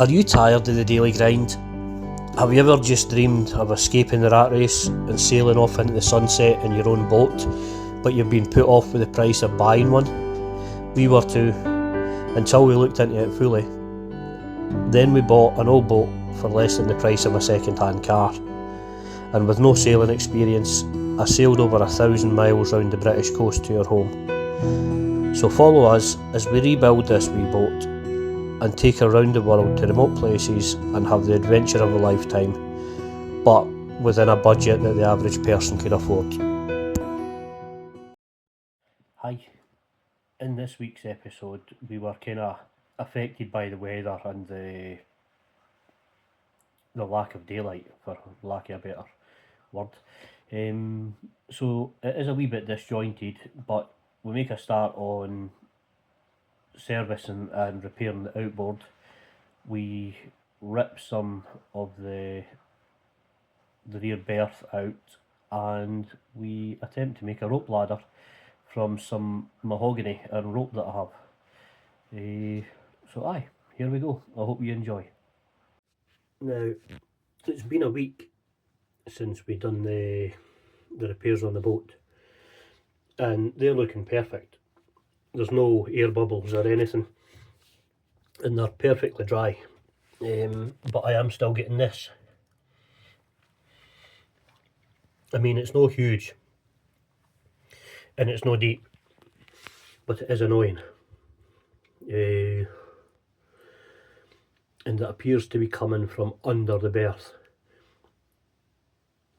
Are you tired of the daily grind? Have you ever just dreamed of escaping the rat race and sailing off into the sunset in your own boat, but you've been put off with the price of buying one? We were too, until we looked into it fully. Then we bought an old boat for less than the price of a second-hand car, and with no sailing experience, I sailed over 1,000 miles round the British coast to our home. So follow us as we rebuild this wee boat and take her round the world to remote places and have the adventure of a lifetime, but within a budget that the average person could afford. Hi. In this week's episode, we were kind of affected by the weather and the lack of daylight, for lack of a better word. So it is a wee bit disjointed, but we make a start on servicing and repairing the outboard. We rip some of the rear berth out, and we attempt to make a rope ladder from some mahogany and rope that I have. So here we go. I hope you enjoy. Now, it's been a week since we done the repairs on the boat, and they're looking perfect. There's no air bubbles or anything, and they're perfectly dry. But I am still getting this. I mean, it's no huge, and it's no deep, but it is annoying. And it appears to be coming from under the berth,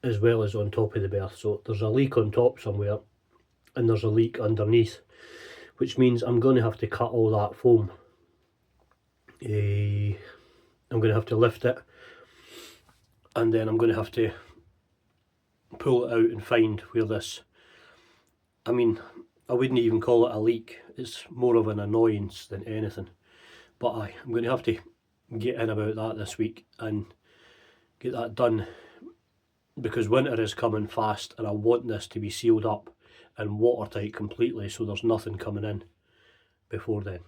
as well as on top of the berth. So there's a leak on top somewhere, and there's a leak underneath, which means I'm going to have to cut all that foam. I'm going to have to lift it, and then I'm going to have to pull it out and find where this, I mean, I wouldn't even call it a leak, it's more of an annoyance than anything. But I'm going to have to get in about that this week and get that done, because winter is coming fast and I want this to be sealed up and watertight completely, so there's nothing coming in before then.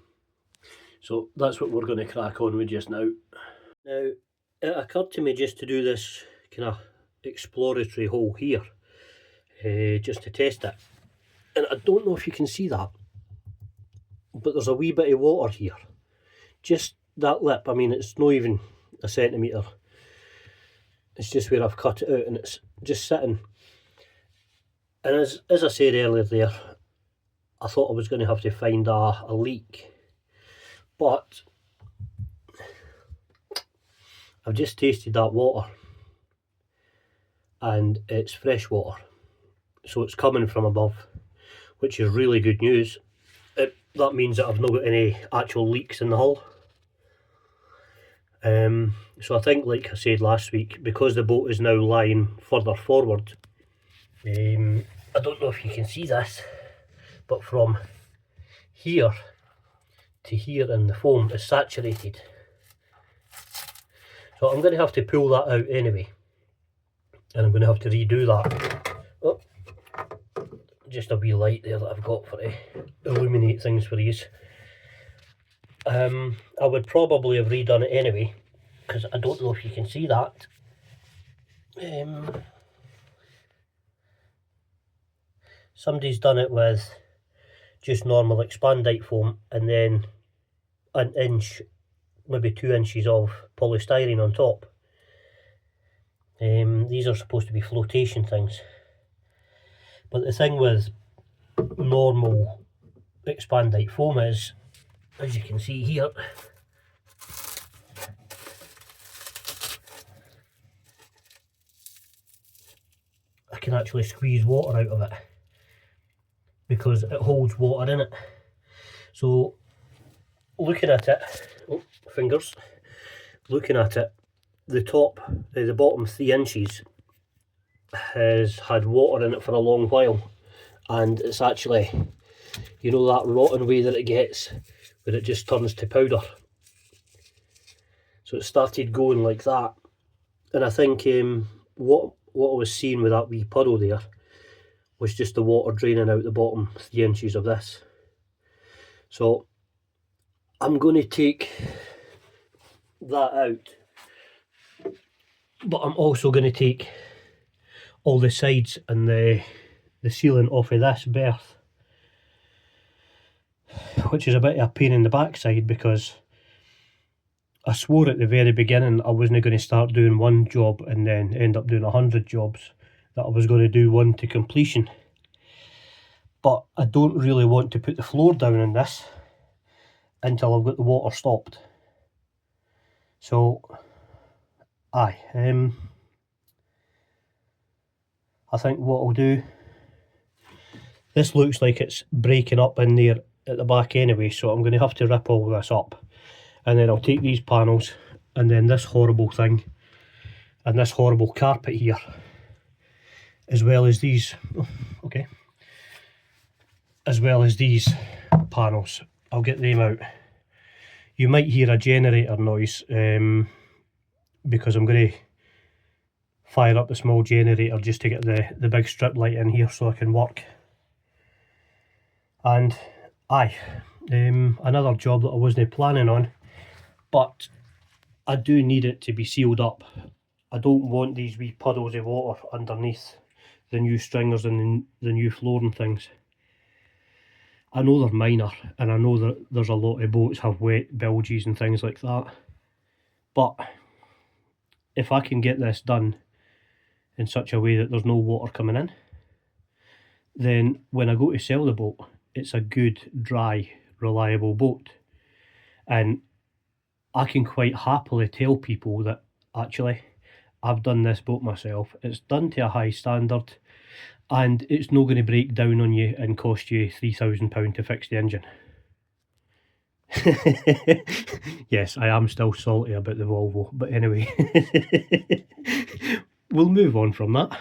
So that's what we're going to crack on with just now. Now, it occurred to me just to do this kind of exploratory hole here, just to test it. And I don't know if you can see that, but there's a wee bit of water here. Just that lip, I mean, it's not even a centimetre. It's just where I've cut it out, and it's just sitting. And as I said earlier there, I thought I was going to have to find a leak. But I've just tasted that water, and it's fresh water. So it's coming from above, which is really good news. That means that I've not got any actual leaks in the hull. So I think, like I said last week, because the boat is now lying further forward, I don't know if you can see this, but from here to here in the foam is saturated. So I'm going to have to pull that out anyway, and I'm going to have to redo that. Oh, just a wee light there that I've got for to illuminate things for these. I would probably have redone it anyway, because I don't know if you can see that. Somebody's done it with just normal expandite foam and then an inch, maybe 2 inches of polystyrene on top. These are supposed to be flotation things, but the thing with normal expandite foam is, as you can see here, I can actually squeeze water out of it because it holds water in it. So looking at it, looking at it, the bottom 3 inches has had water in it for a long while, and it's actually, you know, that rotten way that it gets, where it just turns to powder. So it started going like that, and I think what I was seeing with that wee puddle there was just the water draining out the bottom 3 inches of this. So I'm going to take that out, but I'm also going to take all the sides and the sealant off of this berth, which is a bit of a pain in the backside because I swore at the very beginning I wasn't going to start doing one job and then end up doing 100 jobs, that I was going to do one to completion. But I don't really want to put the floor down in this until I've got the water stopped. So, aye, I think what I'll do, this looks like it's breaking up in there at the back anyway, so I'm going to have to rip all this up. And then I'll take these panels and then this horrible thing and this horrible carpet here, as well as these, as well as these panels. I'll get them out. You might hear a generator noise because I'm going to fire up the small generator just to get the big strip light in here so I can work. And aye, another job that I wasn't planning on, but I do need it to be sealed up. I don't want these wee puddles of water underneath the new stringers and the new floor and things. I know they're minor, and I know that there's a lot of boats have wet bilges and things like that, but if I can get this done in such a way that there's no water coming in, then when I go to sell the boat, it's a good, dry, reliable boat. And I can quite happily tell people that actually I've done this boat myself, it's done to a high standard, and it's not going to break down on you and cost you £3,000 to fix the engine. Yes, I am still salty about the Volvo, but anyway, we'll move on from that.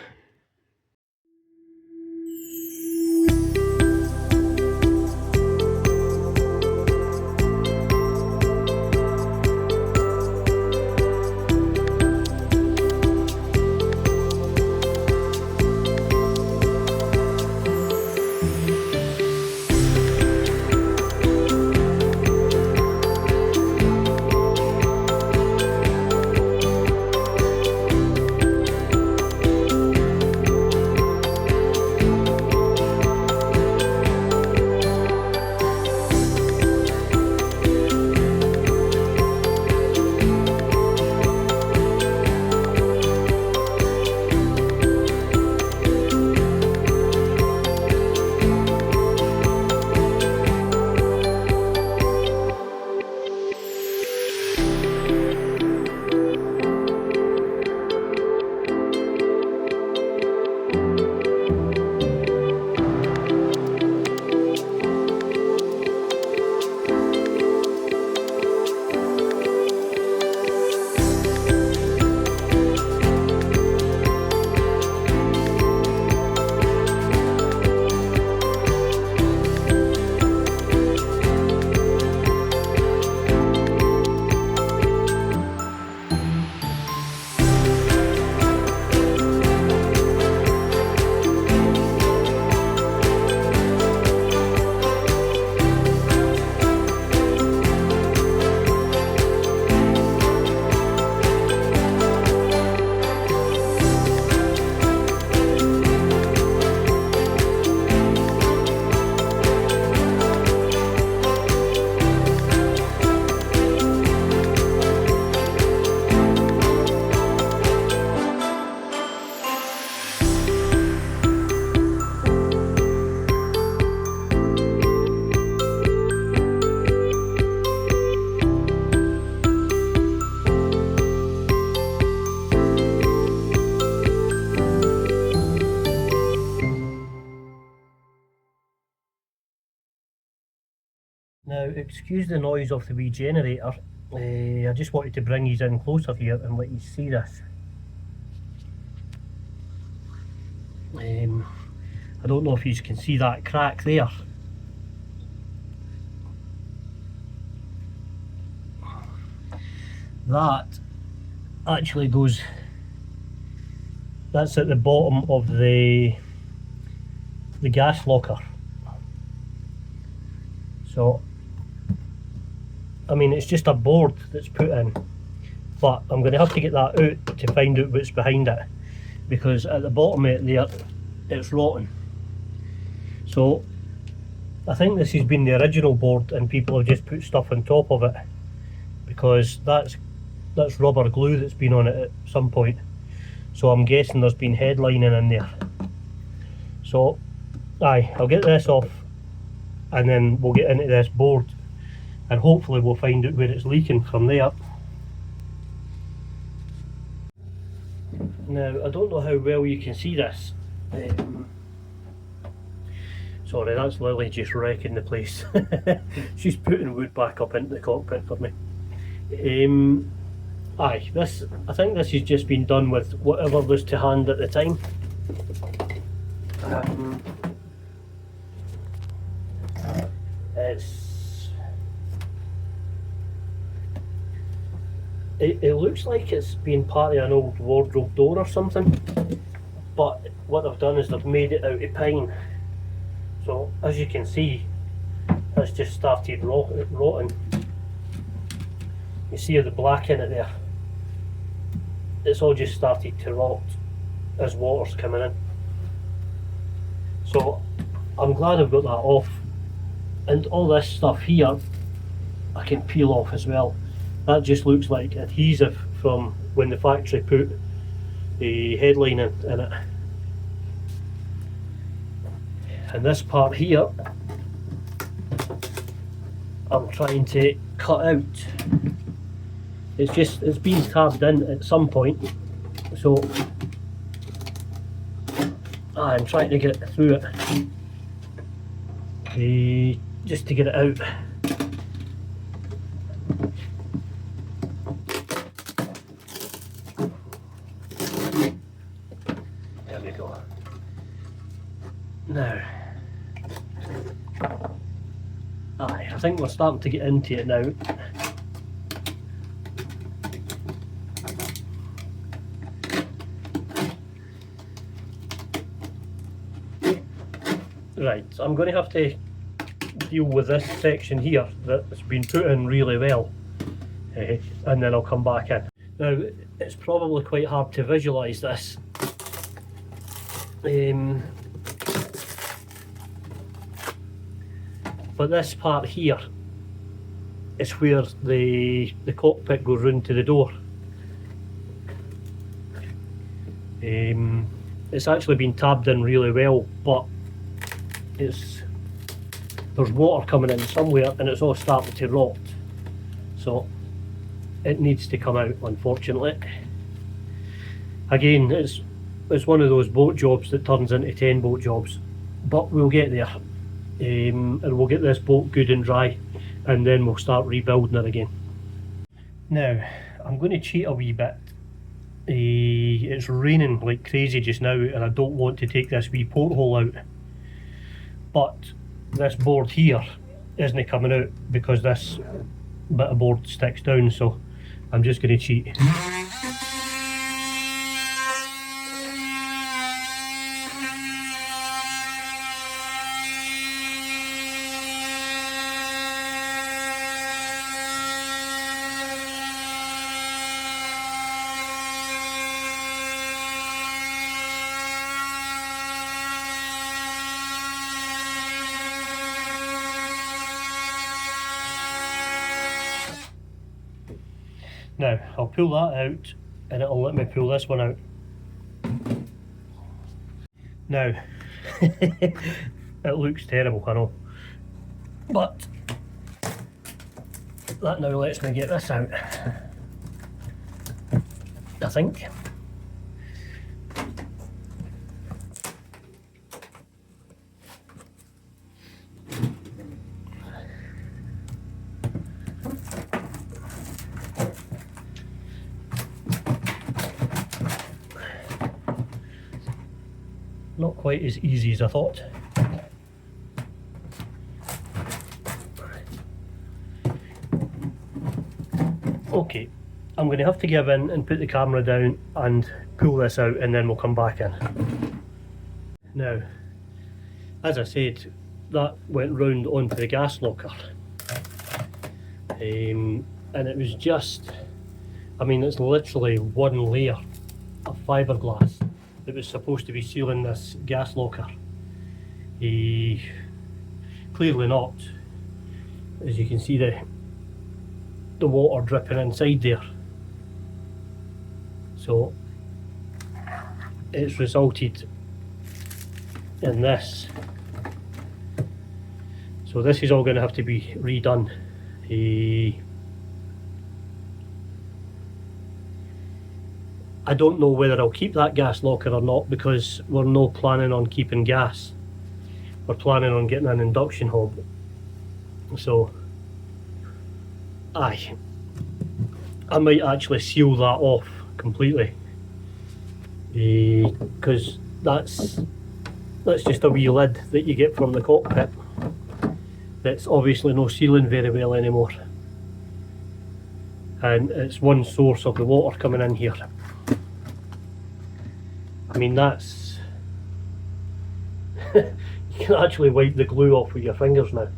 Now, excuse the noise of the wee generator. I just wanted to bring you in closer here and let you see this. I don't know if you can see that crack there. That actually goes, that's at the bottom of the gas locker. So, I mean, it's just a board that's put in, but I'm going to have to get that out to find out what's behind it, because at the bottom of it there, it's rotten. So I think this has been the original board and people have just put stuff on top of it, because that's rubber glue that's been on it at some point. So I'm guessing there's been headlining in there. So aye, I'll get this off and then we'll get into this board and hopefully we'll find out where it's leaking from there. Now I don't know how well you can see this. Sorry, that's Lily just wrecking the place. She's putting wood back up into the cockpit for me. Aye, I think this has just been done with whatever was to hand at the time. It looks like it's been part of an old wardrobe door or something, but what they've done is they've made it out of pine. So as you can see, it's just started rotting. You see the black in it there? It's all just started to rot as water's coming in. So I'm glad I've got that off. And all this stuff here I can peel off as well. That just looks like adhesive from when the factory put the headline in it. And this part here I'm trying to cut out. It's been tabbed in at some point, so I'm trying to get through it, just to get it out. There we go. Now, I think we're starting to get into it now. Right, so I'm going to have to deal with this section here that's been put in really well, and then I'll come back in. Now, it's probably quite hard to visualise this, but this part here is where the cockpit goes round to the door. It's actually been tabbed in really well, but there's water coming in somewhere and it's all starting to rot, so it needs to come out, unfortunately. Again, it's one of those boat jobs that turns into 10 boat jobs, but we'll get there, and we'll get this boat good and dry and then we'll start rebuilding it again. Now I'm going to cheat a wee bit. It's raining like crazy just now and I don't want to take this wee porthole out, but this board here isn't coming out because this bit of board sticks down, so I'm just going to cheat. Now I'll pull that out and it'll let me pull this one out. Now it looks terrible, I know, but that now lets me get this out, I think. Not quite as easy as I thought. Okay, I'm going to have to give in and put the camera down and pull this out and then we'll come back in. Now, as I said, that went round onto the gas locker, and it was just I mean, it's literally one layer of fiberglass that was supposed to be sealing this gas locker. Clearly not. As you can see, the water dripping inside there. So it's resulted in this. So this is all going to have to be redone. I don't know whether I'll keep that gas locker or not, because we're not planning on keeping gas. We're planning on getting an induction hob. So I might actually seal that off completely, because that's just a wee lid that you get from the cockpit. That's obviously no sealing very well anymore, and it's one source of the water coming in here. I mean, that's you can actually wipe the glue off with your fingers now.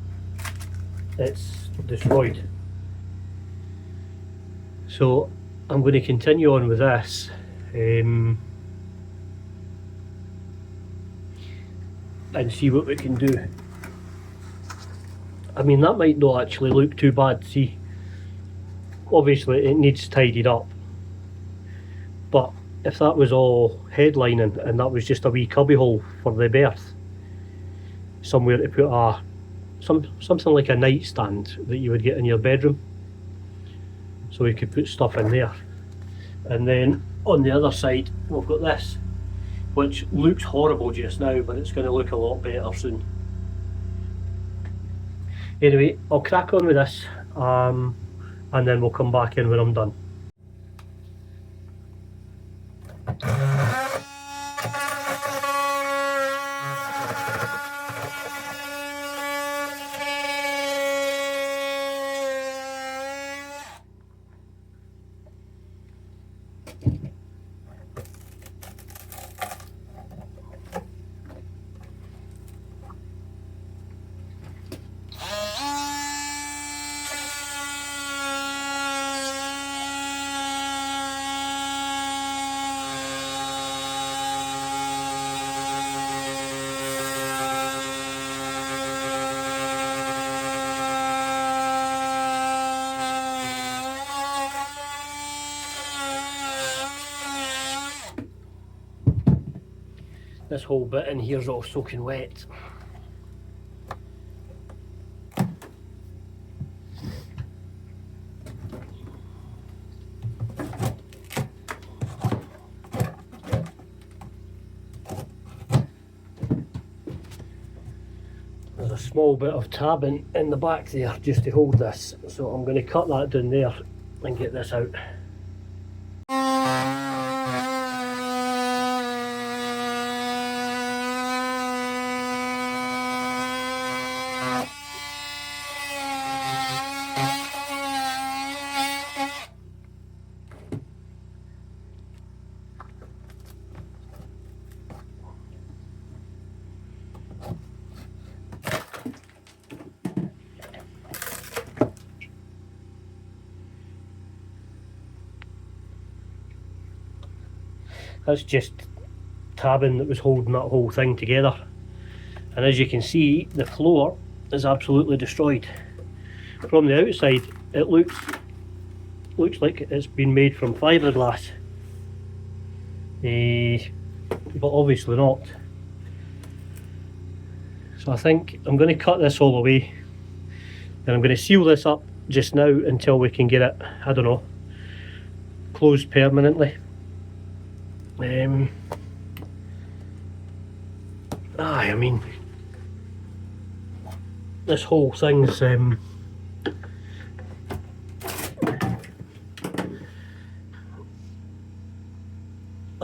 It's destroyed. So I'm going to continue on with this, and see what we can do. I mean, that might not actually look too bad. See, obviously it needs tidied up, but if that was all headlining and that was just a wee cubby hole for the berth, somewhere to put something like a nightstand that you would get in your bedroom, so you could put stuff in there. And then on the other side we've got this, which looks horrible just now, but it's going to look a lot better soon. Anyway, I'll crack on with this, and then we'll come back in when I'm done. This whole bit in here is all soaking wet. There's a small bit of tabbing in the back there just to hold this, so I'm going to cut that down there and get this out. That's just tabbing that was holding that whole thing together, and as you can see, the floor is absolutely destroyed. From the outside it looks like it's been made from fiberglass, but obviously not. So I think I'm going to cut this all away, and I'm going to seal this up just now until we can get it, I don't know, closed permanently. I mean, this whole thing's I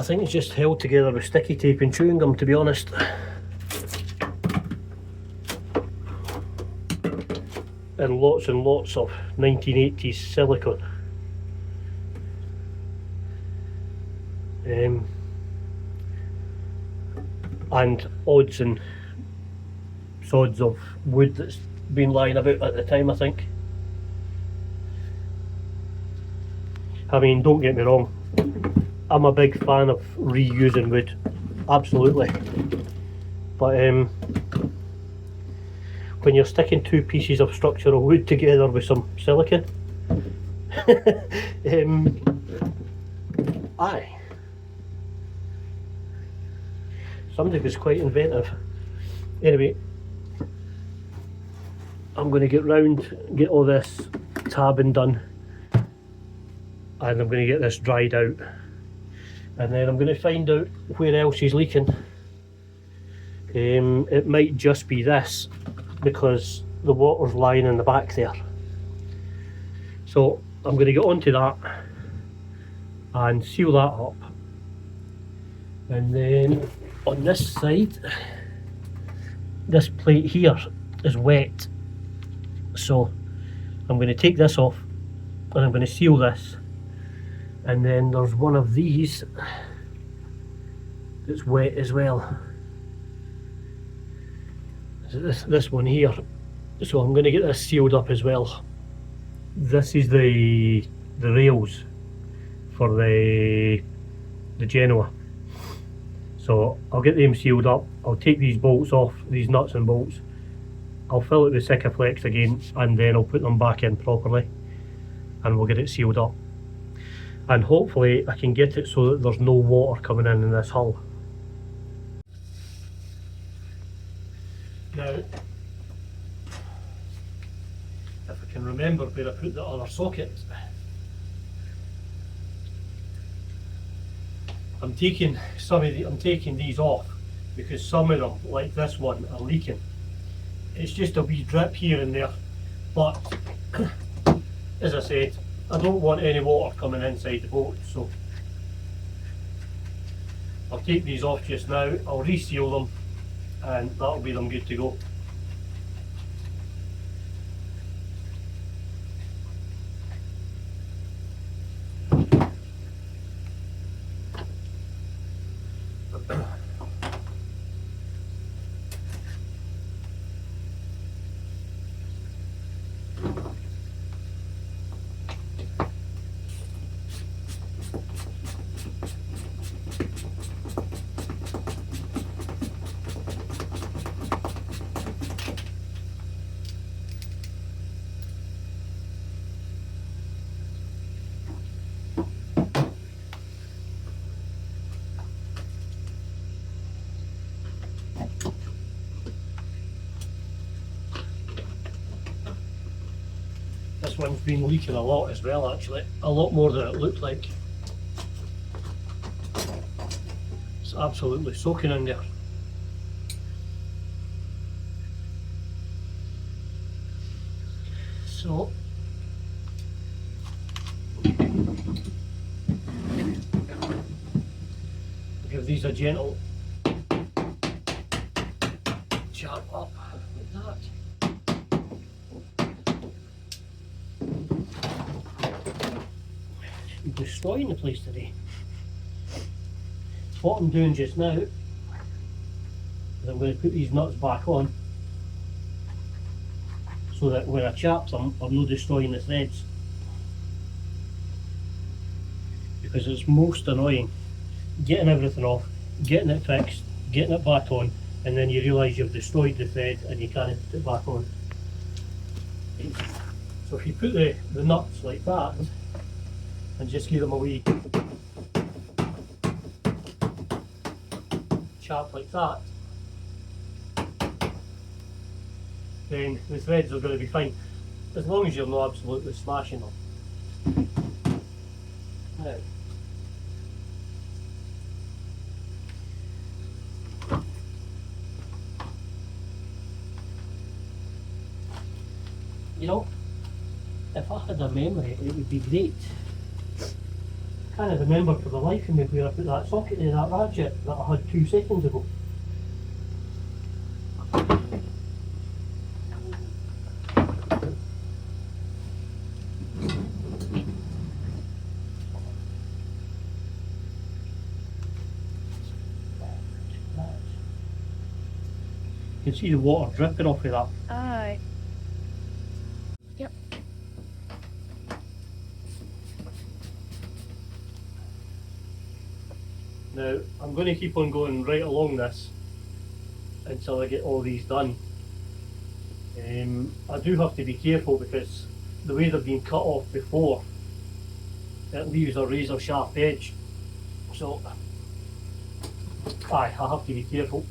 think it's just held together with sticky tape and chewing gum, to be honest. And lots of 1980s silicone. And odds and sods of wood that's been lying about at the time, I think. I mean, don't get me wrong, I'm a big fan of reusing wood, absolutely, but when you're sticking two pieces of structural wood together with some silicone, aye, somebody was quite inventive. Anyway, I'm going to get all this tabbing done, and I'm going to get this dried out, and then I'm going to find out where else he's leaking. It might just be this, because the water's lying in the back there. So I'm going to get onto that and seal that up, and then on this side, this plate here is wet, so I'm going to take this off and I'm going to seal this, and then there's one of these that's wet as well, this one here, so I'm going to get this sealed up as well. This is the rails for the Genoa, so I'll get them sealed up. I'll take these bolts off, these nuts and bolts, I'll fill it with Sikaflex again, and then I'll put them back in properly and we'll get it sealed up, and hopefully I can get it so that there's no water coming in this hull. Now, if I can remember where I put the other socket, I'm taking these off because some of them, like this one, are leaking. It's just a wee drip here and there, but as I said, I don't want any water coming inside the boat, so I'll take these off just now, I'll reseal them, and that'll be them good to go. This one's been leaking a lot as well, actually, a lot more than it looked like. It's absolutely soaking in there. So give these a gentle chop up like that. I'm destroying the place today. What I'm doing just now is I'm going to put these nuts back on so that when I chap them, I'm not destroying the threads, because it's most annoying getting everything off, getting it fixed, getting it back on, and then you realise you've destroyed the thread and you can't put it back on. So if you put the nuts like that and just give them a wee chap like that, then the threads are going to be fine, as long as you're not absolutely smashing them. Now, you know, if I had a memory, it would be great. I can't remember for the life of me where I put that socket in, that ratchet that I had 2 seconds ago. You can see the water dripping off of that. Aye. Yep. Now I'm going to keep on going right along this until I get all these done. I do have to be careful because the way they've been cut off before, it leaves a razor sharp edge, so I have to be careful.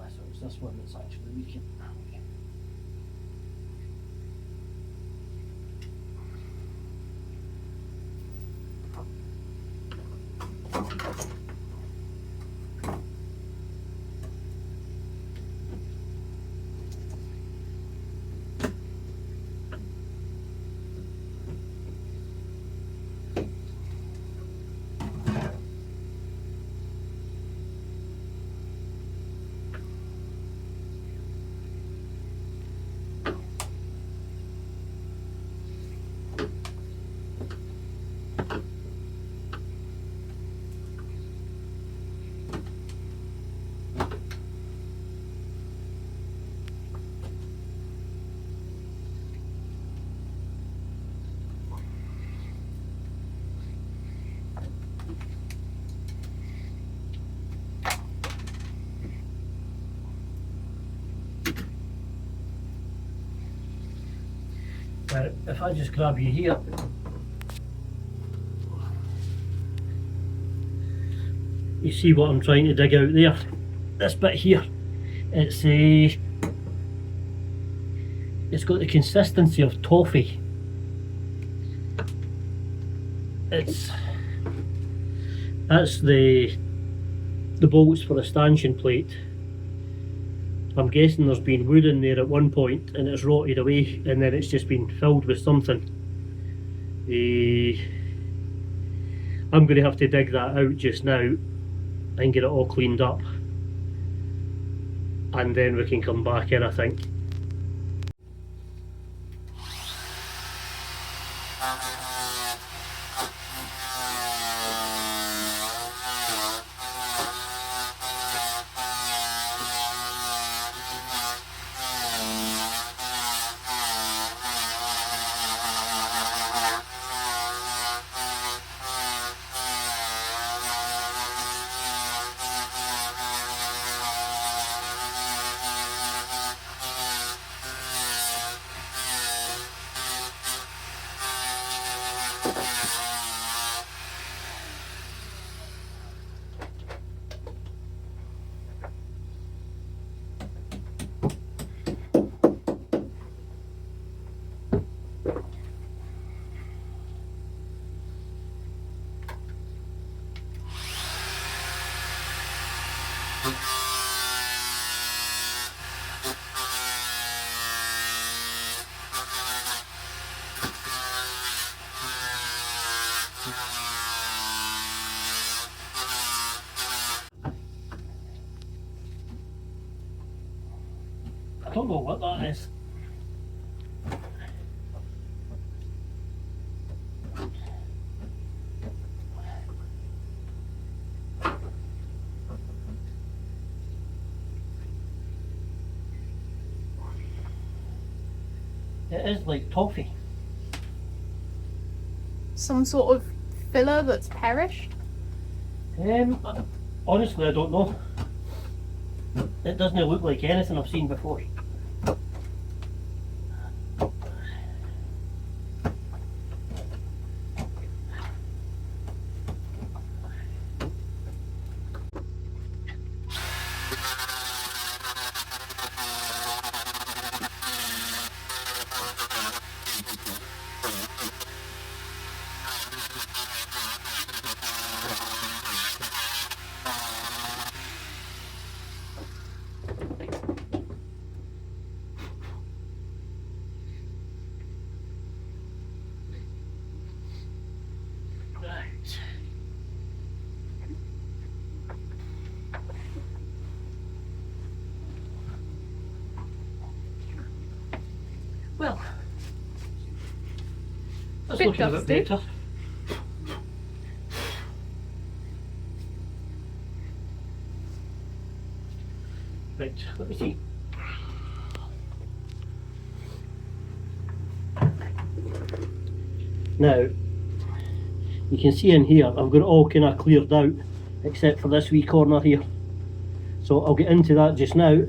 So it's this one that's actually leaking. Now, if I just grab you here, you see what I'm trying to dig out there. This bit here, it's got the consistency of toffee. That's the bolts for the stanchion plate. I'm guessing there's been wood in there at one point and it's rotted away, and then it's just been filled with something. I'm going to have to dig that out just now and get it all cleaned up, and then we can come back in, I think. I don't know what that is. It is like toffee. Some sort of filler that's perished? Honestly, I don't know. It doesn't look like anything I've seen before. Well, that's Bit looking a dusty. bit better. Right, let me see. Now, you can see in here, I've got it all kind of cleared out, except for this wee corner here. So I'll get into that just now,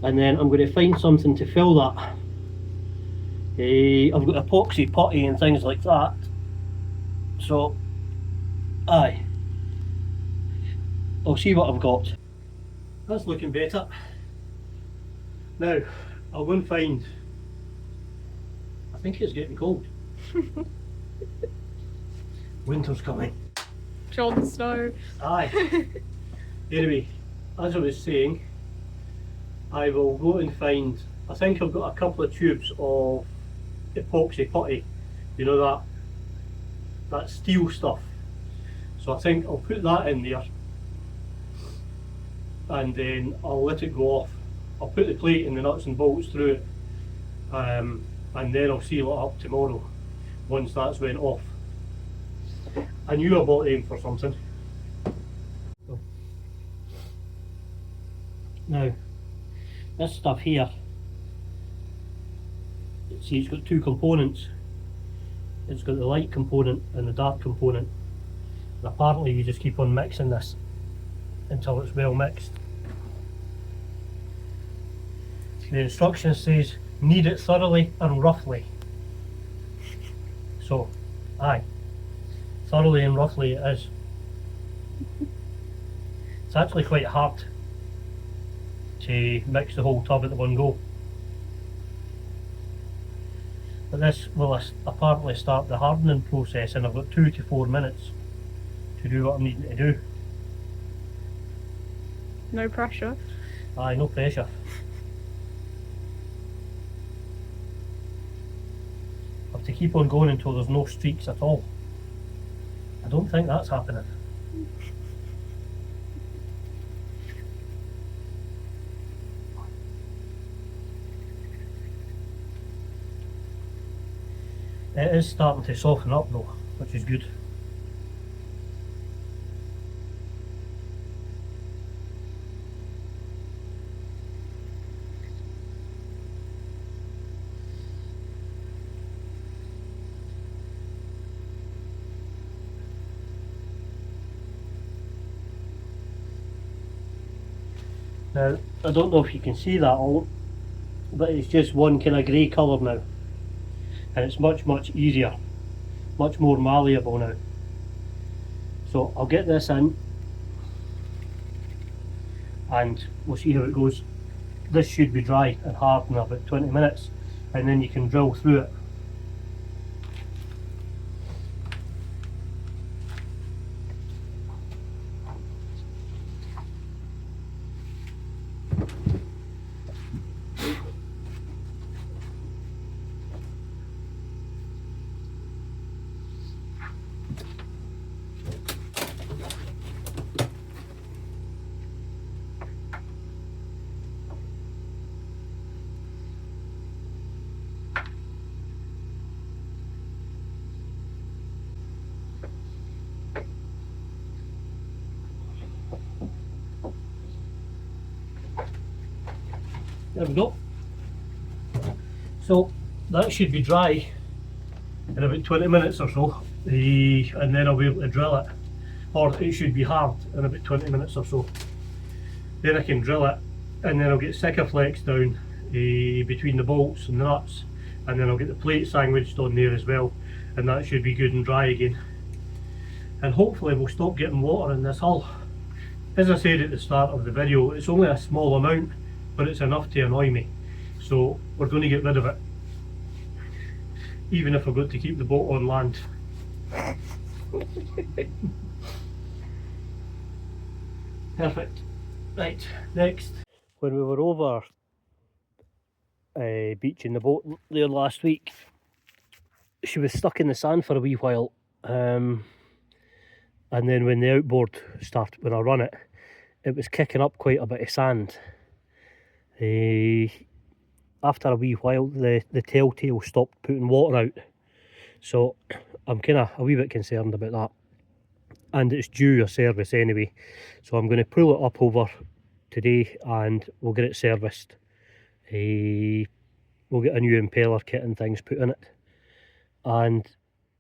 and then I'm going to find something to fill that. I've got epoxy putty and things like that. So, aye, I'll see what I've got. That's looking better. Now, I'll go and find, I think it's getting cold. Winter's coming. Jon Snow. Aye. Anyway, as I was saying, I will go and find, I think I've got a couple of tubes of epoxy putty, you know, that steel stuff. So I think I'll put that in there, and then I'll let it go off. I'll put the plate and the nuts and bolts through it, and then I'll seal it up tomorrow once that's went off. I knew I bought them for something. Now, this stuff here, see, it's got two components. It's got the light component and the dark component. And apparently you just keep on mixing this until it's well mixed. The instruction says knead it thoroughly and roughly. So, aye, thoroughly and roughly it is. It's actually quite hard to mix the whole tub at the one go. But this will apparently start the hardening process, and I've got 2 to 4 minutes to do what I'm needing to do. No pressure. Aye, no pressure. I have to keep on going until there's no streaks at all. I don't think that's happening. It is starting to soften up though, which is good. Now, I don't know if you can see that all, but it's just one kind of grey colour now. And it's much easier, much more malleable now. So I'll get this in and we'll see how it goes. This should be dry and hard in about 20 minutes, and then you can drill through it. There we go. So that should be dry in about 20 minutes or so, and then I'll be able to drill it. Or it should be hard in about 20 minutes or so. Then I can drill it, and then I'll get Sikaflex down between the bolts and the nuts, and then I'll get the plate sandwiched on there as well, and that should be good and dry again. And hopefully we'll stop getting water in this hull. As I said at the start of the video, it's only a small amount, but it's enough to annoy me. So we're going to get rid of it, even if I've got to keep the boat on land. Perfect. Right, next. When we were over beaching the boat there last week, she was stuck in the sand for a wee while, and then when the outboard started, when I run it, it was kicking up quite a bit of sand. after a wee while the telltale stopped putting water out, so I'm kind of a wee bit concerned about that, and it's due a service anyway, so I'm going to pull it up over today and we'll get it serviced. We'll get a new impeller kit and things put in it and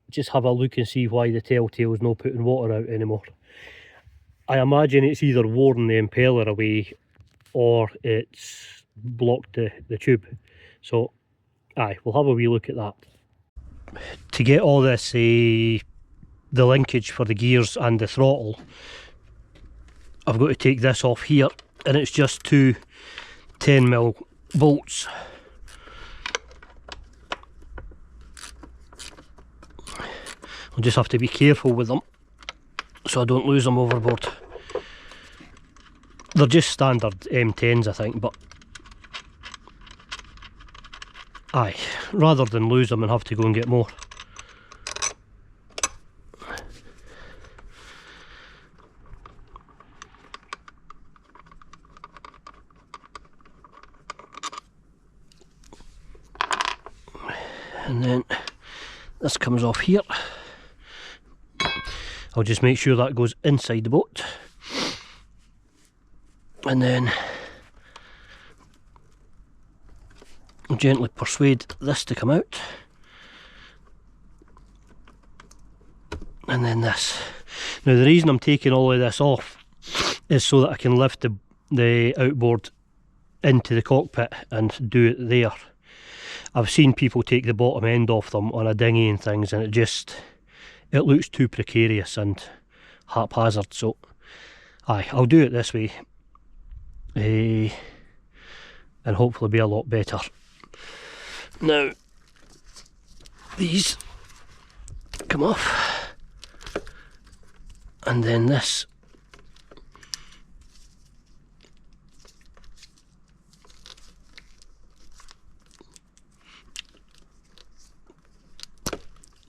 just have a look and see why the telltale's not putting water out anymore. I imagine it's either worn the impeller away or it's blocked the tube, so aye, we'll have a wee look at that. To get all this, the linkage for the gears and the throttle, I've got to take this off here, and it's just two 10mm bolts. I'll just have to be careful with them so I don't lose them overboard. They're just standard M10s I think, but aye, rather than lose them and have to go and get more. And then this comes off here. I'll just make sure that goes inside the boat, and then I'll gently persuade this to come out, and then this. Now the reason I'm taking all of this off is so that I can lift the outboard into the cockpit and do it there. I've seen people take the bottom end off them on a dinghy and things, and it looks too precarious and haphazard, so aye, I'll do it this way, and hopefully be a lot better. Now these come off, and then this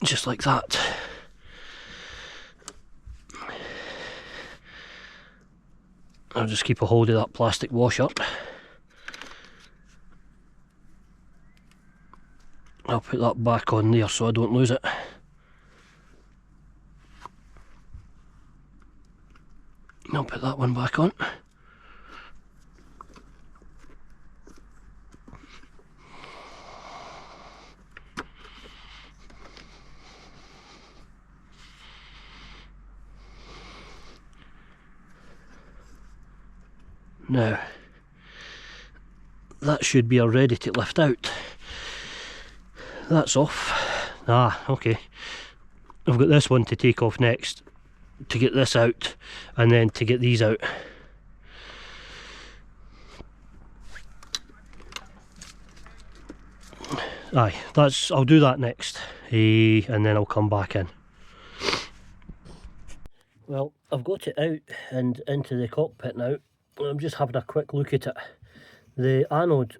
just like that. I'll just keep a hold of that plastic washer. I'll put that back on there so I don't lose it. I'll put that one back on. Now, that should be ready to lift out. That's off. Ah, okay. I've got this one to take off next, to get this out, and then to get these out. Aye, I'll do that next, and then I'll come back in. Well, I've got it out and into the cockpit now. I'm just having a quick look at it. The anode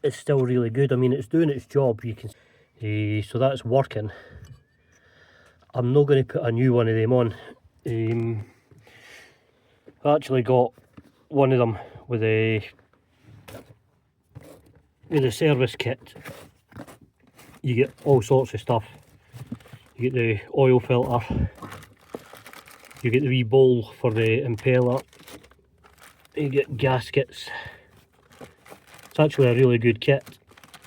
is still really good. I mean, it's doing its job, you can see. So that's working. I'm not going to put a new one of them on. I actually got one of them with a service kit. You get all sorts of stuff. You get the oil filter, you get the wee bowl for the impeller, you get gaskets. It's actually a really good kit.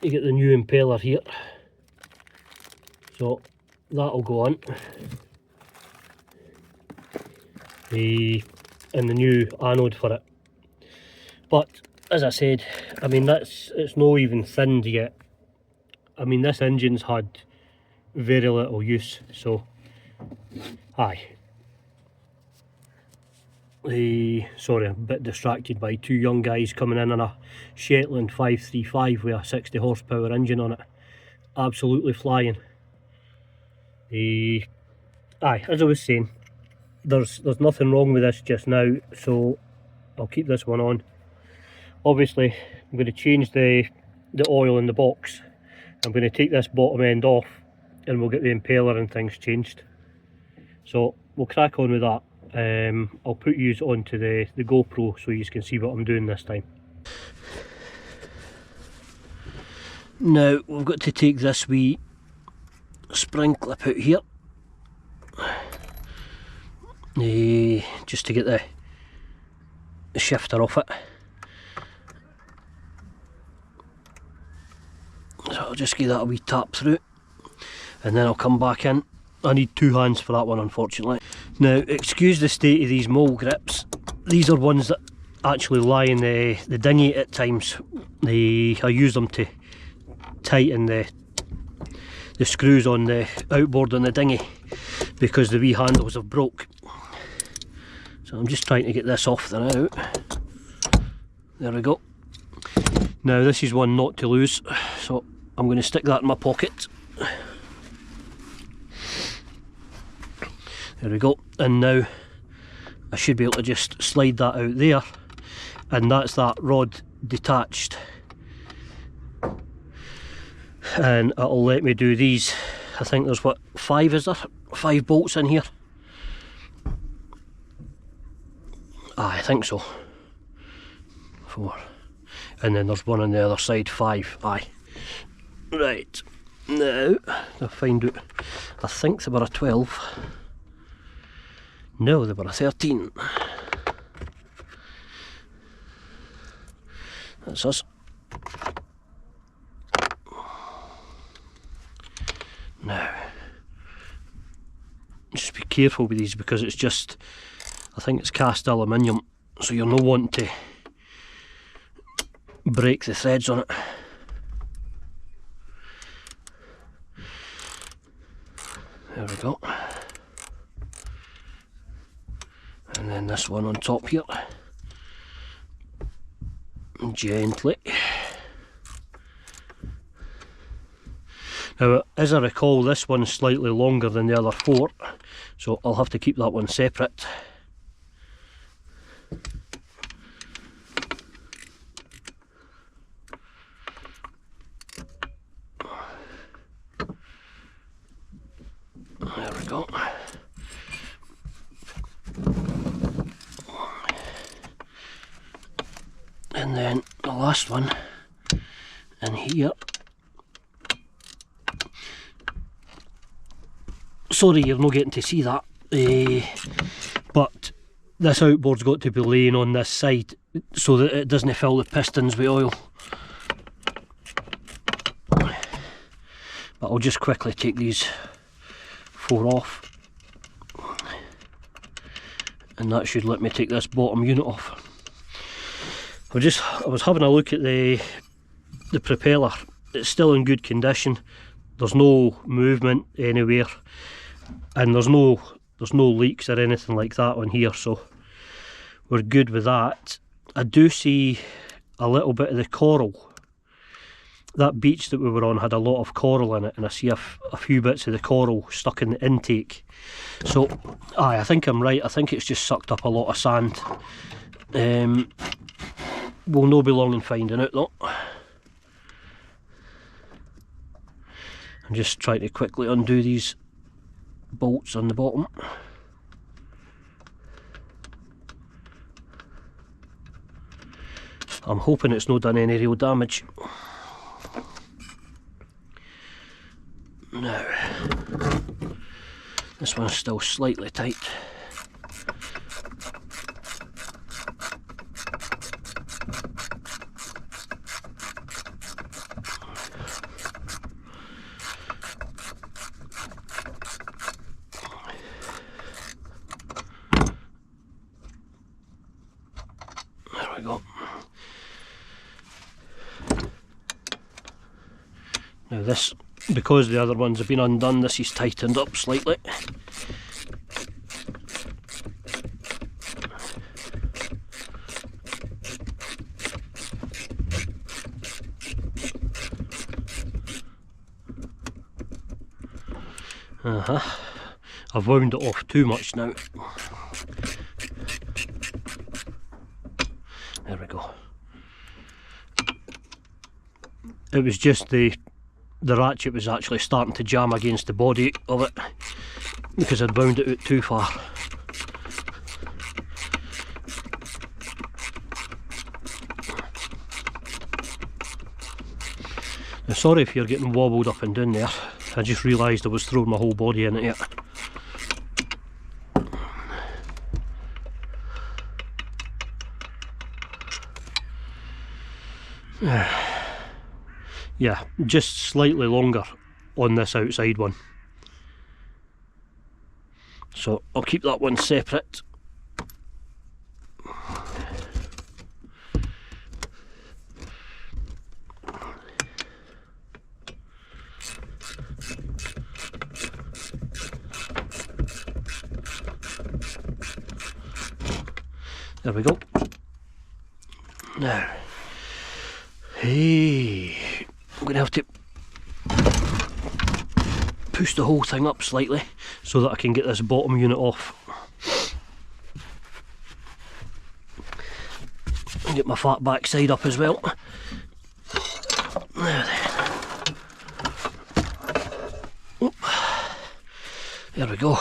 You get the new impeller here, so that'll go on. And the new anode for it. But as I said, I mean, it's not even thinned yet. I mean, this engine's had very little use, so aye. Sorry, I'm a bit distracted by two young guys coming in on a Shetland 535 with a 60 horsepower engine on it. Absolutely flying. Aye, as I was saying, there's nothing wrong with this just now, so I'll keep this one on. Obviously, I'm going to change the oil in the box. I'm going to take this bottom end off and we'll get the impeller and things changed. So we'll crack on with that. I'll put you onto the GoPro so you can see what I'm doing this time. Now we've got to take this wee spring clip out here, just to get the shifter off it. So I'll just give that a wee tap through, and then I'll come back in. I need two hands for that one, unfortunately. Now, excuse the state of these mole grips. These are ones that actually lie in the dinghy at times. I use them to tighten the screws on the outboard on the dinghy because the wee handles have broke. So I'm just trying to get this off there now. There we go. Now this is one not to lose, so I'm going to stick that in my pocket. There we go, and now I should be able to just slide that out there, and that's that rod detached, and it'll let me do these. I think there's what, 5 is there? 5 bolts in here? I think so. 4, and then there's one on the other side, 5. Aye. Right, now I'll find out. I think they were a 12. No, they were a 13. That's us. Now, just be careful with these because it's just, I think it's cast aluminium, so you're not wanting to break the threads on it. There we go. And then this one on top here. Gently. Now, as I recall, this one's slightly longer than the other 4, so I'll have to keep that one separate. There we go. And then the last one in here. Sorry you're not getting to see that, but this outboard's got to be laying on this side so that it doesn't fill the pistons with oil. But I'll just quickly take these 4 off, and that should let me take this bottom unit off. I was having a look at the propeller. It's still in good condition. There's no movement anywhere, and there's no leaks or anything like that on here, so we're good with that. I do see a little bit of the coral. That beach that we were on had a lot of coral in it, and I see a few bits of the coral stuck in the intake. So aye, I think I'm right. I think it's just sucked up a lot of sand. We'll no be long in finding out though. I'm just trying to quickly undo these bolts on the bottom. I'm hoping it's not done any real damage. Now, this one's still slightly tight. There we go. Now this, because the other ones have been undone, this is tightened up slightly. I've wound it off too much now. There we go. It was just the ratchet was actually starting to jam against the body of it because I'd wound it out too far. Sorry if you're getting wobbled up and down there. I just realised I was throwing my whole body in it. Yeah, just slightly longer on this outside one. So I'll keep that one separate. There we go. Now, hey, I'm going to have to push the whole thing up slightly so that I can get this bottom unit off. And get my fat backside up as well. Now then. Oop. There we go.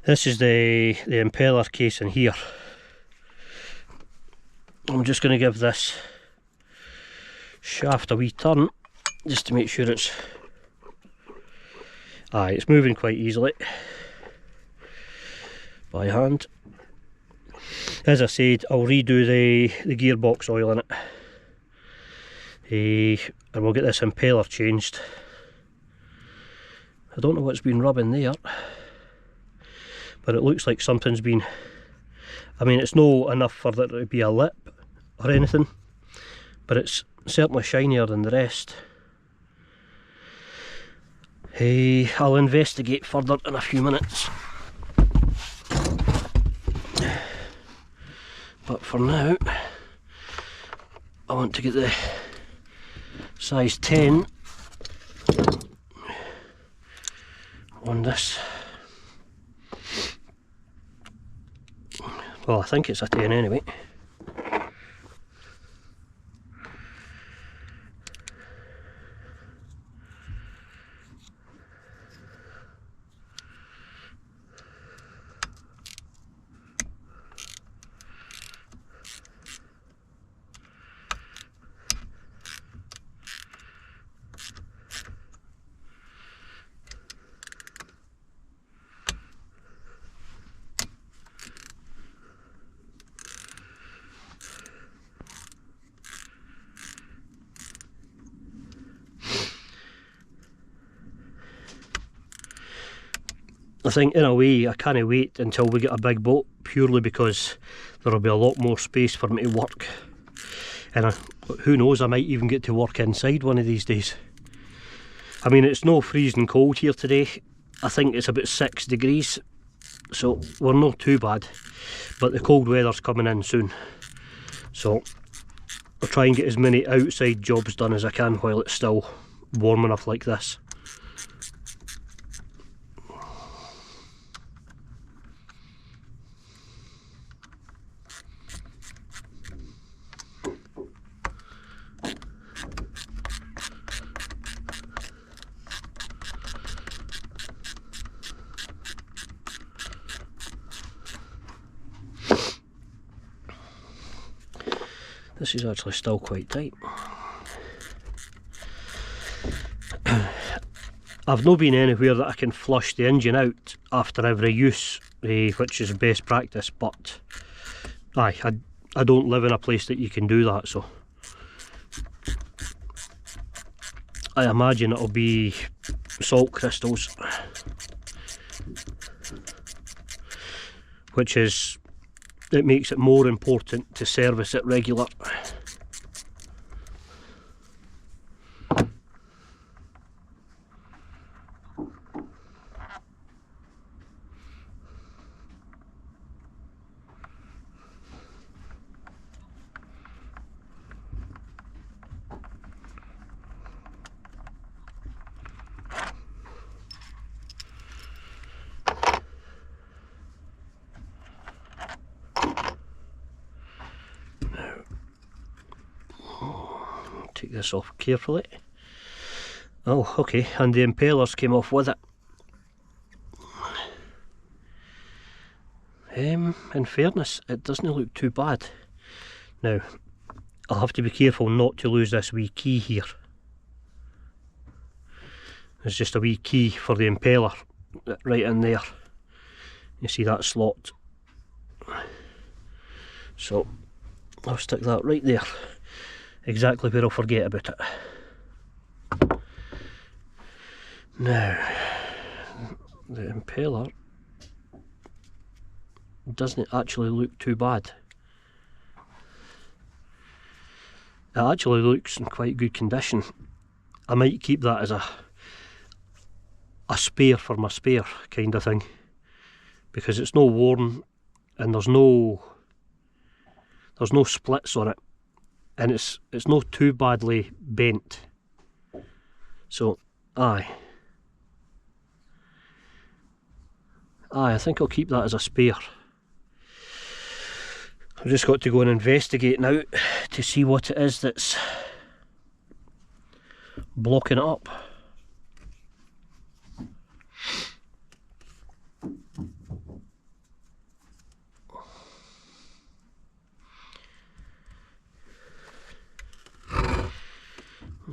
This is the impeller case in here. I'm just going to give this shaft a wee turn just to make sure it's moving quite easily by hand. As I said, I'll redo the gearbox oil in it, and we'll get this impeller changed. I don't know what's been rubbing there, but it looks like something's been, I mean, it's no enough for there to be a lip or anything, but it's certainly shinier than the rest. I'll investigate further in a few minutes, but for now I want to get the size 10 on this. Well, I think it's a 10 anyway. I think in a way I can't wait until we get a big boat, purely because there'll be a lot more space for me to work, and who knows, I might even get to work inside one of these days. I mean, it's no freezing cold here today. I think it's about 6 degrees, so we're not too bad, but the cold weather's coming in soon, so I'll try and get as many outside jobs done as I can while it's still warm enough like this. This is actually still quite tight. I've not been anywhere that I can flush the engine out after every use, which is best practice, but I don't live in a place that you can do that, so I imagine it'll be salt crystals, which is, it makes it more important to service it regular. Take this off carefully. Oh, okay, and the impellers came off with it. In fairness, it doesn't look too bad. Now, I'll have to be careful not to lose this wee key here. There's just a wee key for the impeller right in there. You see that slot? So I'll stick that right there, exactly where I'll forget about it. Now, the impeller doesn't actually look too bad. It actually looks in quite good condition. I might keep that as a spare for my spare kind of thing, because it's no worn and there's no splits on it, and it's not too badly bent. So I think I'll keep that as a spare. I've just got to go and investigate now to see what it is that's blocking it up.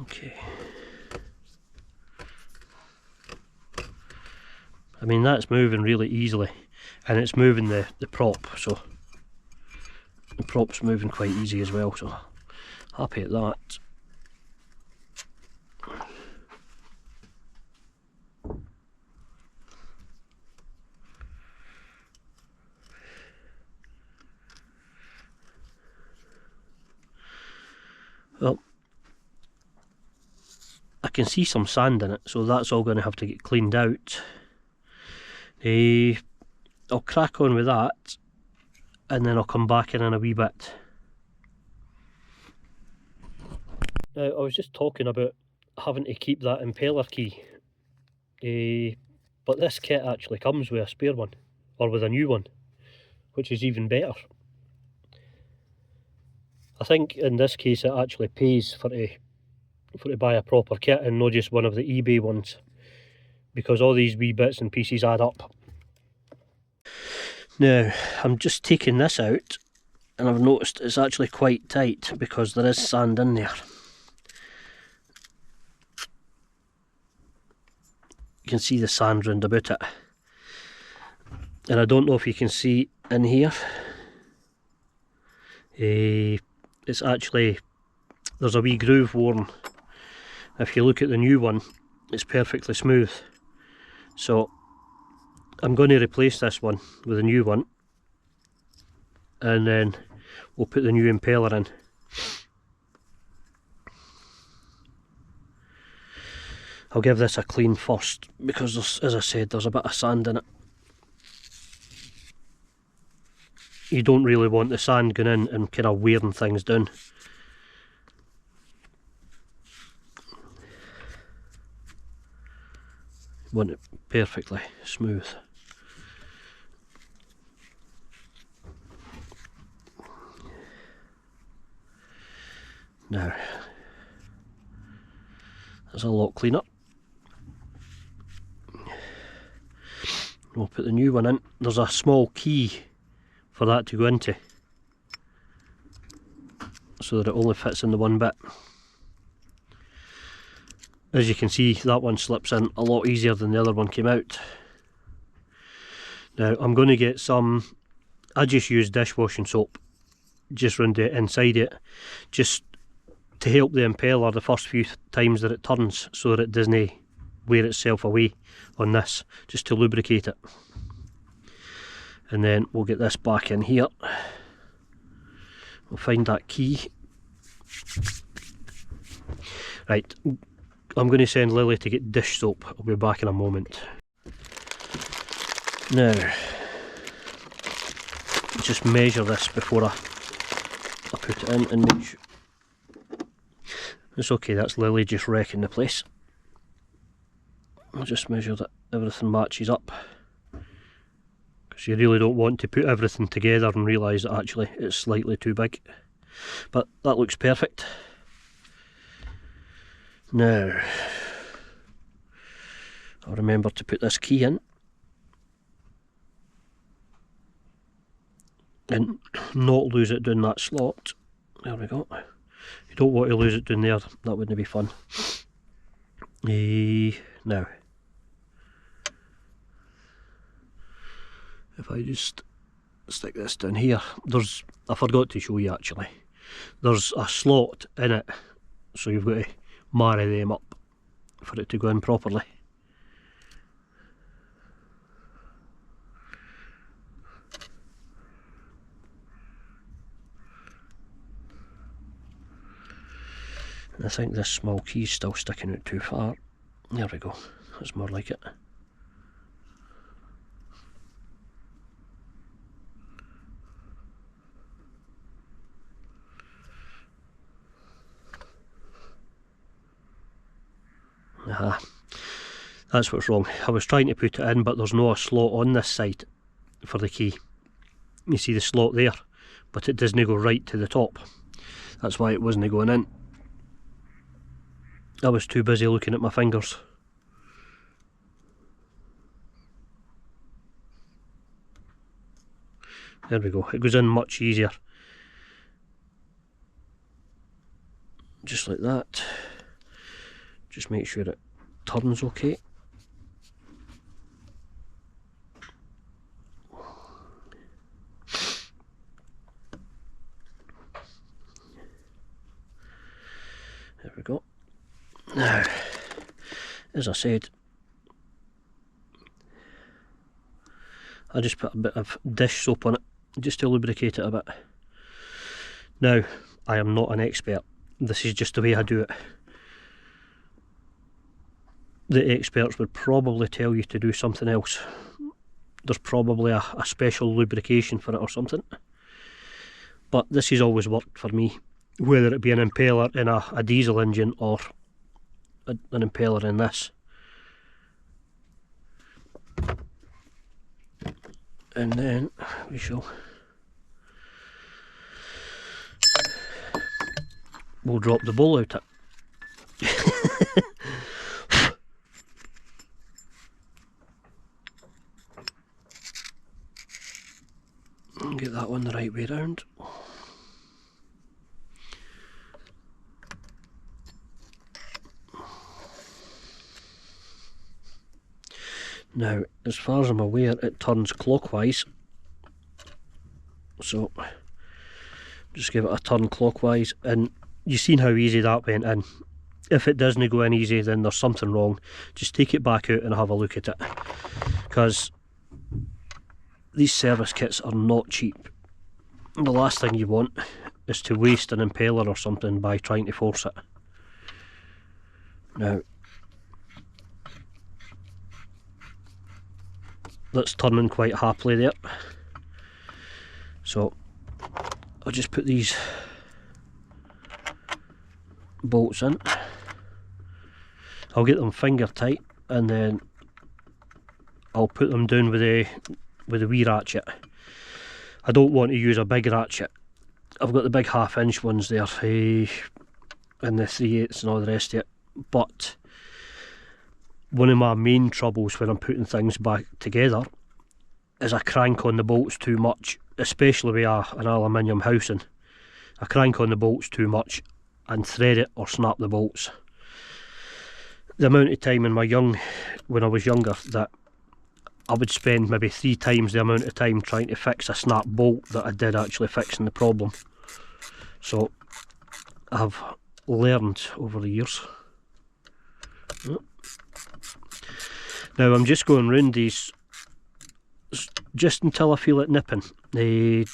Okay. I mean, that's moving really easily, and it's moving the prop, so the prop's moving quite easy as well, so happy at that. Well, I can see some sand in it, so that's all going to have to get cleaned out. I'll crack on with that, and then I'll come back in a wee bit. Now, I was just talking about having to keep that impeller key, but this kit actually comes with a spare one, or with a new one, which is even better. I think in this case it actually pays for to buy a proper kit and not just one of the eBay ones, because all these wee bits and pieces add up. Now, I'm just taking this out, and I've noticed it's actually quite tight because there is sand in there. You can see the sand round about it, and I don't know if you can see in here. It's actually, there's a wee groove worn. If you look at the new one, it's perfectly smooth. So I'm going to replace this one with a new one, and then we'll put the new impeller in. I'll give this a clean first, because as I said, there's a bit of sand in it. You don't really want the sand going in and kind of wearing things down. You want it perfectly smooth. Now, that's a lot cleaner. We'll put the new one in. There's a small key for that to go into, so that it only fits in the one bit. As you can see, that one slips in a lot easier than the other one came out. Now I'm going to get some, I just use dishwashing soap just round the inside it, just to help the impeller the first few times that it turns, so that it doesn't wear itself away on this, just to lubricate it. And then we'll get this back in here. We'll find that key. Right, I'm going to send Lily to get dish soap. I'll be back in a moment. Now, just measure this before I put it in and make sure. It's okay, that's Lily just wrecking the place. I'll just measure that everything matches up, because you really don't want to put everything together and realise that actually it's slightly too big. But that looks perfect. Now, I'll remember to put this key in and not lose it down that slot. There we go. You don't want to lose it down there, that wouldn't be fun. Now, if I just stick this down here, I forgot to show you actually, there's a slot in it, so you've got to marry them up for it to go in properly. I think this small key's still sticking out too far. There we go, that's more like it. Aha, that's what's wrong. I was trying to put it in, but there's no a slot on this side for the key. You see the slot there, but it doesn't go right to the top. That's why it wasn't going in. I was too busy looking at my fingers. There we go, it goes in much easier. Just like that. Just make sure it turns okay. There we go. Now, as I said, I just put a bit of dish soap on it just to lubricate it a bit. Now, I am not an expert. This is just the way I do it. The experts would probably tell you to do something else. There's probably a special lubrication for it or something. But this has always worked for me, whether it be an impeller in a diesel engine or an impeller in this. And then we'll drop the bowl out it. Get that one the right way round. Now, as far as I'm aware, it turns clockwise, so just give it a turn clockwise, and you've seen how easy that went in. If it doesn't go in easy, then there's something wrong. Just take it back out and have a look at it, because these service kits are not cheap. The last thing you want is to waste an impeller or something by trying to force it. Now, that's turning quite happily there. So I'll just put these bolts in. I'll get them finger tight, and then I'll put them down with the wee ratchet. I don't want to use a big ratchet. I've got the big 1/2 inch ones there, and the 3/8 and all the rest of it. But one of my main troubles when I'm putting things back together is I crank on the bolts too much, especially with an aluminium housing. I crank on the bolts too much and thread it or snap the bolts. The amount of time when I was younger, that I would spend maybe 3 times the amount of time trying to fix a snap bolt that I did actually fixing the problem. So I've learned over the years. Now I'm just going round these just until I feel it nipping. I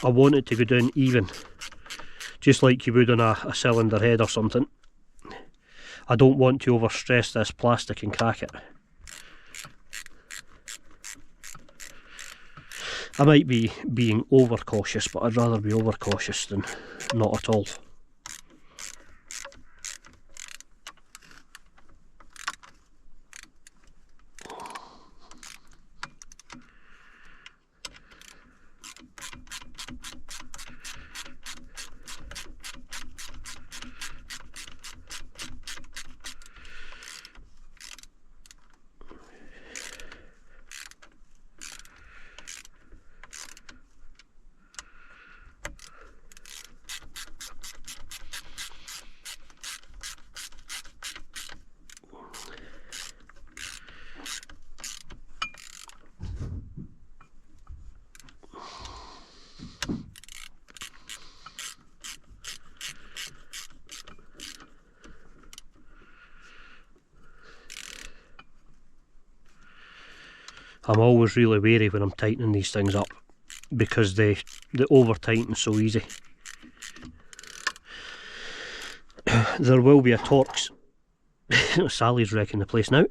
want it to go down even, just like you would on a cylinder head or something. I don't want to overstress this plastic and crack it. I might be being overcautious, but I'd rather be overcautious than not at all. I'm always really wary when I'm tightening these things up, because the over tighten's so easy. There will be a Torx. Sally's wrecking the place now.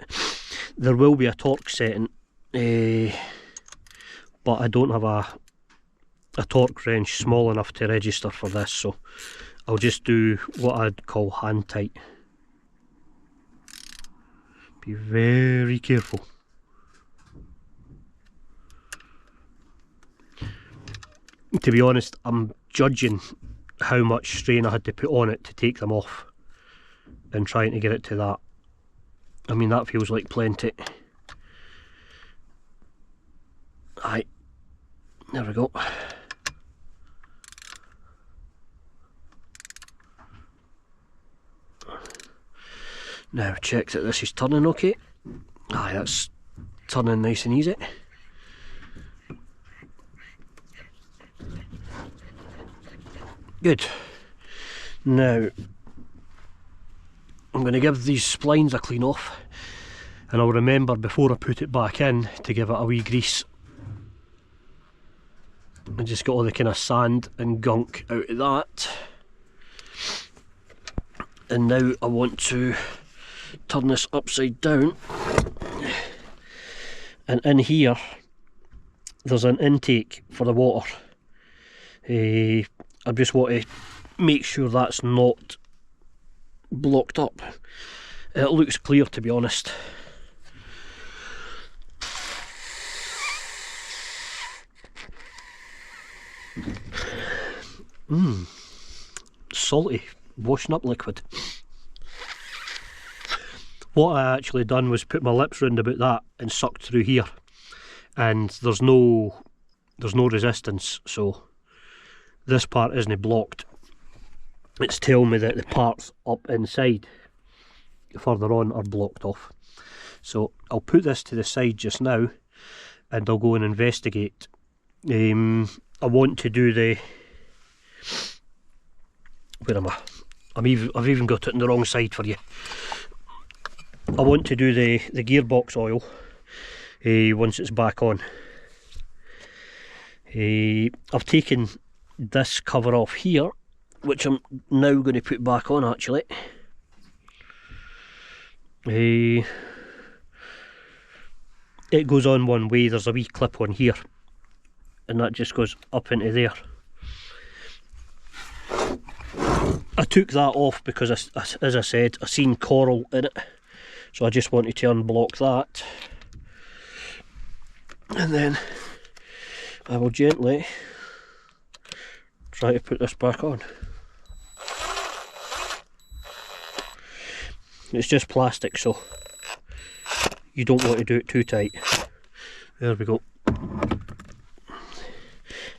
There will be a Torx setting, but I don't have a torque wrench small enough to register for this, so I'll just do what I'd call hand tight. Be very careful. To be honest, I'm judging how much strain I had to put on it to take them off and trying to get it to that. I mean, that feels like plenty. Aye, there we go. Now check that this is turning okay. Aye, that's turning nice and easy. Good. Now I'm going to give these splines a clean off, and I'll remember before I put it back in to give it a wee grease. I just got all the kind of sand and gunk out of that. And now I want to turn this upside down, and in here there's an intake for the water. I just want to make sure that's not blocked up. It looks clear, to be honest. Salty washing up liquid. What I actually done was put my lips round about that and sucked through here, and there's no resistance, so this part isn't blocked. It's telling me that the parts up inside further on are blocked off. So I'll put this to the side just now, and I'll go and investigate. I want to do the, where am I? I've even got it on the wrong side for you. I want to do the gearbox oil once it's back on. I've taken this cover off here, which I'm now going to put back on actually. It goes on one way. There's a wee clip on here, and that just goes up into there. I took that off because, as I said, I seen coral in it, so I just wanted to unblock that, and then I will gently try to put this back on. It's just plastic, so you don't want to do it too tight. There we go.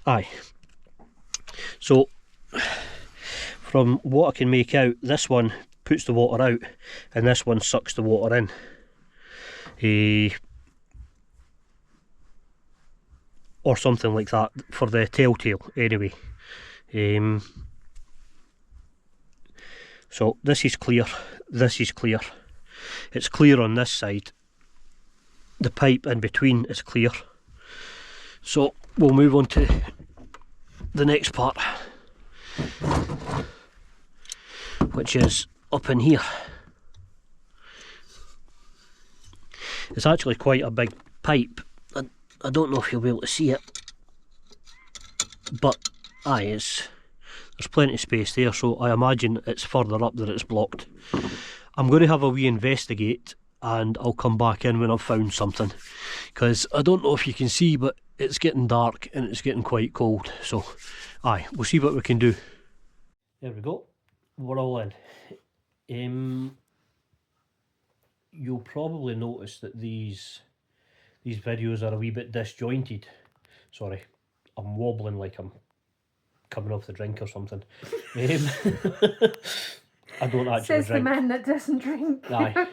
Aye. So from what I can make out, this one puts the water out and this one sucks the water in. Or something like that for the telltale anyway. So this is clear, this is clear. It's clear on this side. The pipe in between is clear. So we'll move on to the next part, which is up in here. It's actually quite a big pipe. I don't know if you'll be able to see it, but aye, there's plenty of space there, so I imagine it's further up that it's blocked. I'm going to have a wee investigate, and I'll come back in when I've found something, because I don't know if you can see, but it's getting dark and it's getting quite cold, so aye, we'll see what we can do. There we go, we're all in. You'll probably notice that these videos are a wee bit disjointed. Sorry, I'm wobbling like I'm coming off the drink or something. I don't actually Says drink. the man that doesn't drink. Aye.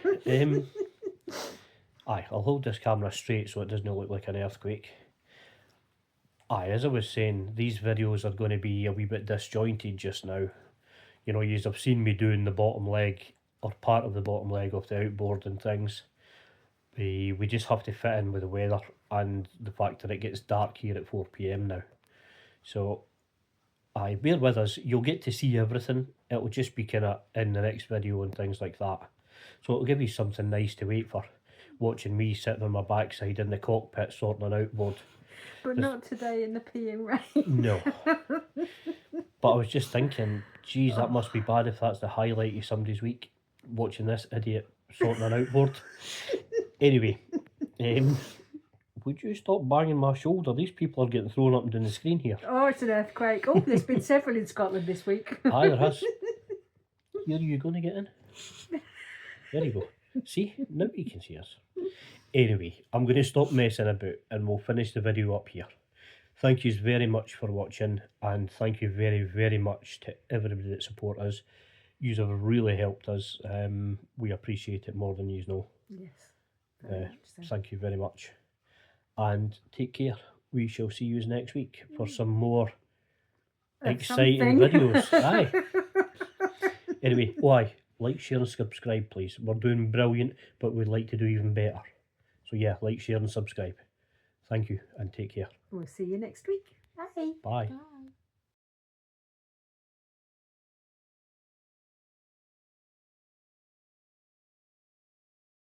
Aye, I'll hold this camera straight so it doesn't look like an earthquake. Aye, as I was saying, these videos are going to be a wee bit disjointed just now. You know, you have seen me doing the bottom leg, or part of the bottom leg of the outboard and things. We just have to fit in with the weather and the fact that it gets dark here at 4 p.m. now. So, aye, bear with us. You'll get to see everything. It'll just be kind of in the next video and things like that. So it'll give you something nice to wait for. Watching me sitting on my backside in the cockpit sorting an outboard. But There's- not today in the peeing rain. No. But I was just thinking, geez, that must be bad if that's the highlight of somebody's week. Watching this idiot sorting an outboard. Anyway, would you stop banging my shoulder? These people are getting thrown up and down the screen here. Oh, it's an earthquake. Oh, there's been several in Scotland this week. Aye, there has. Here, are you going to get in? There you go. See, now you can see us. Anyway, I'm going to stop messing about and we'll finish the video up here. Thank you very much for watching, and thank you very, very much to everybody that support us. You have really helped us. We appreciate it more than you know. Yes. very much so. Thank you very much. And take care. We shall see you next week for some more exciting something. videos. Aye. Anyway, why? Like, share and subscribe, please. We're doing brilliant, but we'd like to do even better. So yeah, like, share and subscribe. Thank you and take care. We'll see you next week. Bye. Bye. Bye.